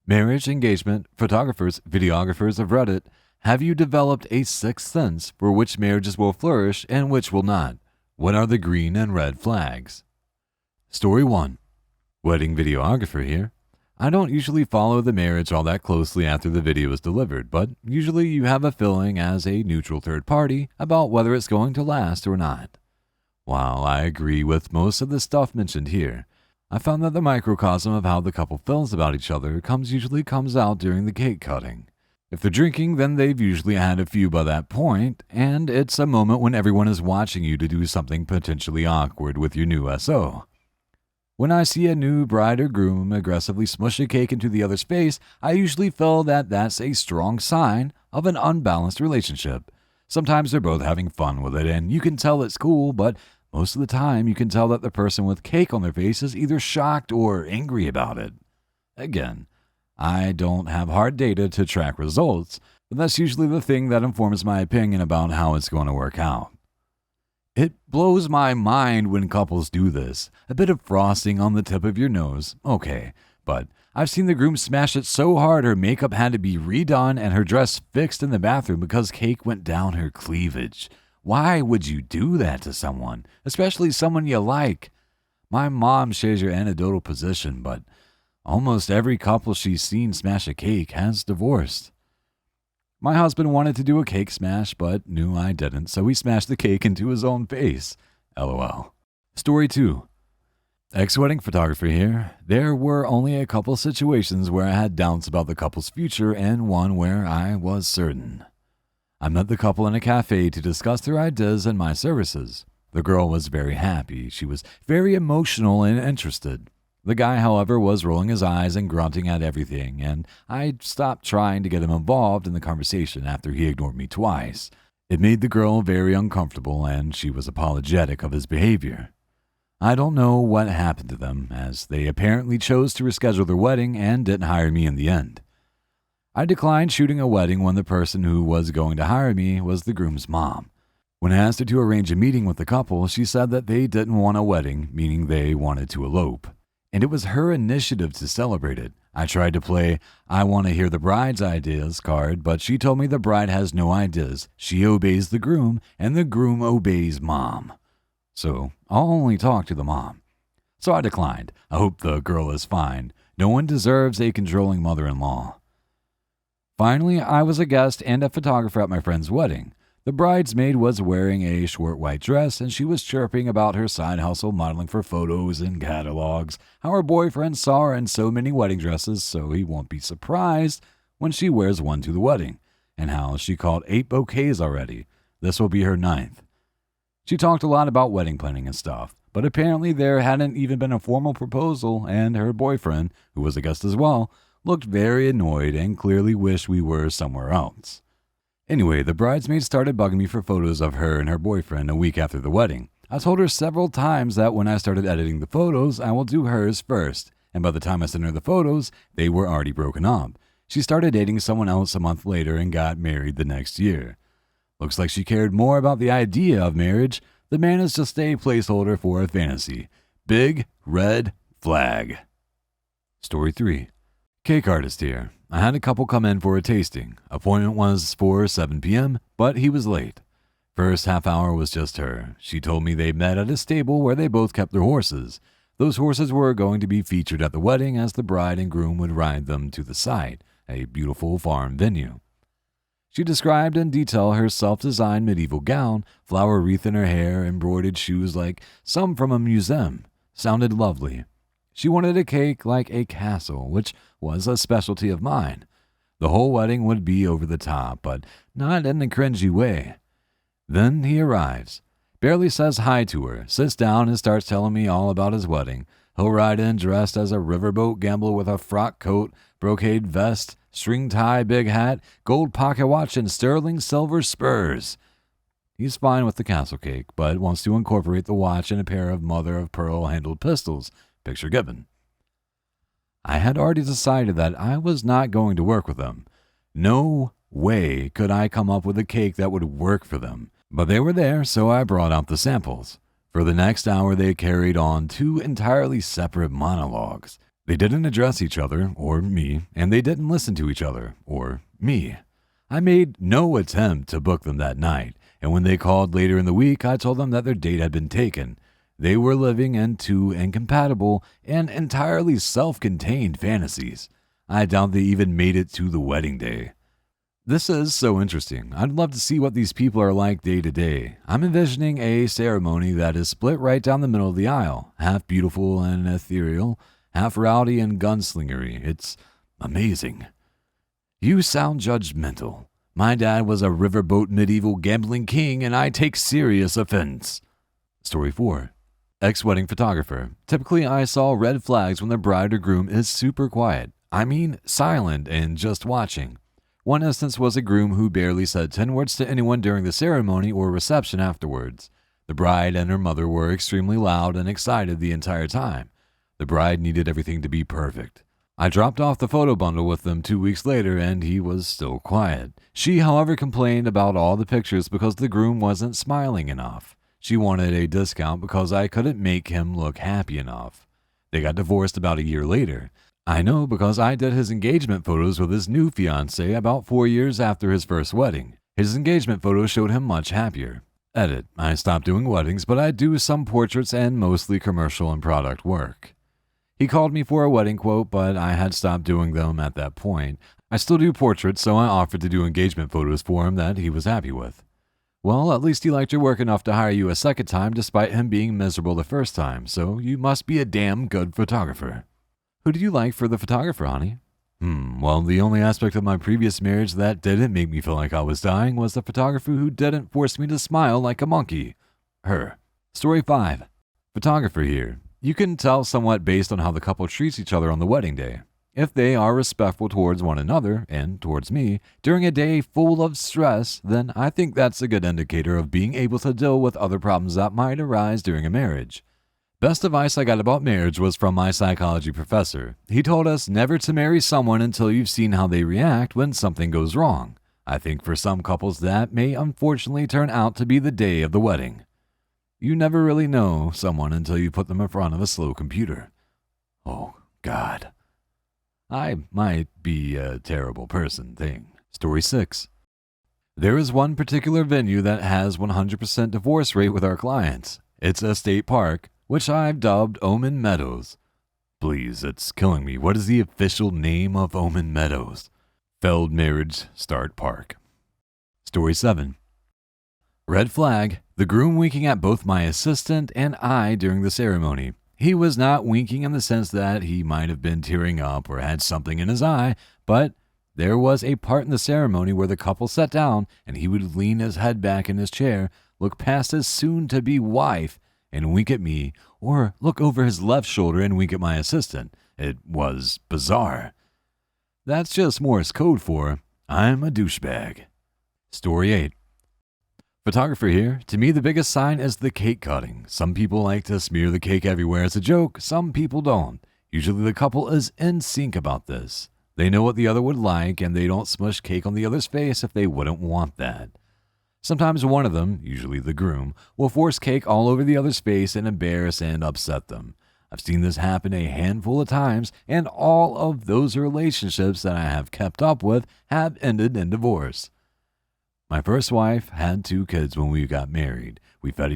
Marriage, engagement, photographers, videographers of Reddit, have you developed a sixth sense for which marriages will flourish and which will not? What are the green and red flags? Story 1. Wedding videographer here. I don't usually follow the marriage all that closely after the video is delivered, but usually you have a feeling as a neutral third party about whether it's going to last or not. While I agree with most of the stuff mentioned here, I found that the microcosm of how the couple feels about each other usually comes out during the cake cutting. If they're drinking, then they've usually had a few by that point, and it's a moment when everyone is watching you to do something potentially awkward with your new SO. When I see a new bride or groom aggressively smush a cake into the other's face, I usually feel that that's a strong sign of an unbalanced relationship. Sometimes they're both having fun with it, and you can tell it's cool, but most of the time you can tell that the person with cake on their face is either shocked or angry about it. Again, I don't have hard data to track results, but that's usually the thing that informs my opinion about how it's going to work out. It blows my mind when couples do this. A bit of frosting on the tip of your nose, okay, but I've seen the groom smash it so hard her makeup had to be redone and her dress fixed in the bathroom because cake went down her cleavage. Why would you do that to someone, especially someone you like? My mom shares your anecdotal position, but almost every couple she's seen smash a cake has divorced. My husband wanted to do a cake smash, but knew I didn't, so he smashed the cake into his own face. LOL. Story 2. Ex-wedding photographer here. There were only a couple situations where I had doubts about the couple's future and one where I was certain. I met the couple in a cafe to discuss their ideas and my services. The girl was very happy. She was very emotional and interested. The guy, however, was rolling his eyes and grunting at everything, and I stopped trying to get him involved in the conversation after he ignored me twice. It made the girl very uncomfortable, and she was apologetic of his behavior. I don't know what happened to them, as they apparently chose to reschedule their wedding and didn't hire me in the end. I declined shooting a wedding when the person who was going to hire me was the groom's mom. When I asked her to arrange a meeting with the couple, she said that they didn't want a wedding, meaning they wanted to elope. And it was her initiative to celebrate it. I tried to play I want to hear the bride's ideas card, but she told me the bride has no ideas. She obeys the groom, and the groom obeys mom. So I'll only talk to the mom. So I declined. I hope the girl is fine. No one deserves a controlling mother-in-law. Finally, I was a guest and a photographer at my friend's wedding. The bridesmaid was wearing a short white dress, and she was chirping about her side hustle modeling for photos and catalogs, how her boyfriend saw her in so many wedding dresses so he won't be surprised when she wears one to the wedding, and how she called 8 bouquets already. This will be her 9th. She talked a lot about wedding planning and stuff, but apparently there hadn't even been a formal proposal, and her boyfriend, who was a guest as well, looked very annoyed and clearly wished we were somewhere else. Anyway, the bridesmaid started bugging me for photos of her and her boyfriend a week after the wedding. I told her several times that when I started editing the photos, I will do hers first, and by the time I sent her the photos, they were already broken up. She started dating someone else a month later and got married the next year. Looks like she cared more about the idea of marriage. The man is just a placeholder for a fantasy. Big red flag. Story 3. Cake artist here. I had a couple come in for a tasting. Appointment was for 7 p.m., but he was late. First half hour was just her. She told me they met at a stable where they both kept their horses. Those horses were going to be featured at the wedding as the bride and groom would ride them to the site, a beautiful farm venue. She described in detail her self-designed medieval gown, flower wreath in her hair, embroidered shoes like some from a museum. Sounded lovely. She wanted a cake like a castle, which was a specialty of mine. The whole wedding would be over the top, but not in a cringy way. Then he arrives. Barely says hi to her, sits down and starts telling me all about his wedding. He'll ride in dressed as a riverboat gambler with a frock coat, brocade vest, string tie, big hat, gold pocket watch, and sterling silver spurs. He's fine with the castle cake, but wants to incorporate the watch and a pair of mother-of-pearl handled pistols. Picture given. I had already decided that I was not going to work with them. No way could I come up with a cake that would work for them. But they were there, so I brought out the samples. For the next hour, they carried on 2 entirely separate monologues. They didn't address each other, or me, and they didn't listen to each other, or me. I made no attempt to book them that night, and when they called later in the week, I told them that their date had been taken. They were living in two incompatible and entirely self-contained fantasies. I doubt they even made it to the wedding day. This is so interesting. I'd love to see what these people are like day to day. I'm envisioning a ceremony that is split right down the middle of the aisle, half beautiful and ethereal, half rowdy and gunslingery. It's amazing. You sound judgmental. My dad was a riverboat medieval gambling king, and I take serious offense. Story 4. Ex-wedding photographer. Typically, I saw red flags when the bride or groom is super quiet. I mean, silent and just watching. One instance was a groom who barely said 10 words to anyone during the ceremony or reception afterwards. The bride and her mother were extremely loud and excited the entire time. The bride needed everything to be perfect. I dropped off the photo bundle with them 2 weeks later and he was still quiet. She, however, complained about all the pictures because the groom wasn't smiling enough. She wanted a discount because I couldn't make him look happy enough. They got divorced about a year later. I know because I did his engagement photos with his new fiancée about 4 years after his first wedding. His engagement photos showed him much happier. Edit. I stopped doing weddings, but I do some portraits and mostly commercial and product work. He called me for a wedding quote, but I had stopped doing them at that point. I still do portraits, so I offered to do engagement photos for him that he was happy with. Well, at least he liked your work enough to hire you a second time despite him being miserable the first time, so you must be a damn good photographer. Who do you like for the photographer, honey? Well, the only aspect of my previous marriage that didn't make me feel like I was dying was the photographer who didn't force me to smile like a monkey. Her. Story 5. Photographer here. You can tell somewhat based on how the couple treats each other on the wedding day. If they are respectful towards one another, and towards me, during a day full of stress, then I think that's a good indicator of being able to deal with other problems that might arise during a marriage. Best advice I got about marriage was from my psychology professor. He told us never to marry someone until you've seen how they react when something goes wrong. I think for some couples that may unfortunately turn out to be the day of the wedding. You never really know someone until you put them in front of a slow computer. Oh, God. I might be a terrible person thing. Story 6. There is one particular venue that has 100% divorce rate with our clients. It's a state park, which I've dubbed Omen Meadows. Please, it's killing me. What is the official name of Omen Meadows? Failed Marriage Start Park. Story 7. Red flag. The groom winking at both my assistant and I during the ceremony. He was not winking in the sense that he might have been tearing up or had something in his eye, but there was a part in the ceremony where the couple sat down and he would lean his head back in his chair, look past his soon-to-be wife, and wink at me, or look over his left shoulder and wink at my assistant. It was bizarre. That's just Morse code for, I'm a douchebag. Story 8. Photographer here. To me, the biggest sign is the cake cutting. Some people like to smear the cake everywhere as a joke. Some people don't. Usually the couple is in sync about this. They know what the other would like, and they don't smush cake on the other's face if they wouldn't want that. Sometimes one of them, usually the groom, will force cake all over the other's face and embarrass and upset them. I've seen this happen a handful of times, and all of those relationships that I have kept up with have ended in divorce. My first wife had 2 kids when we got married. We fed each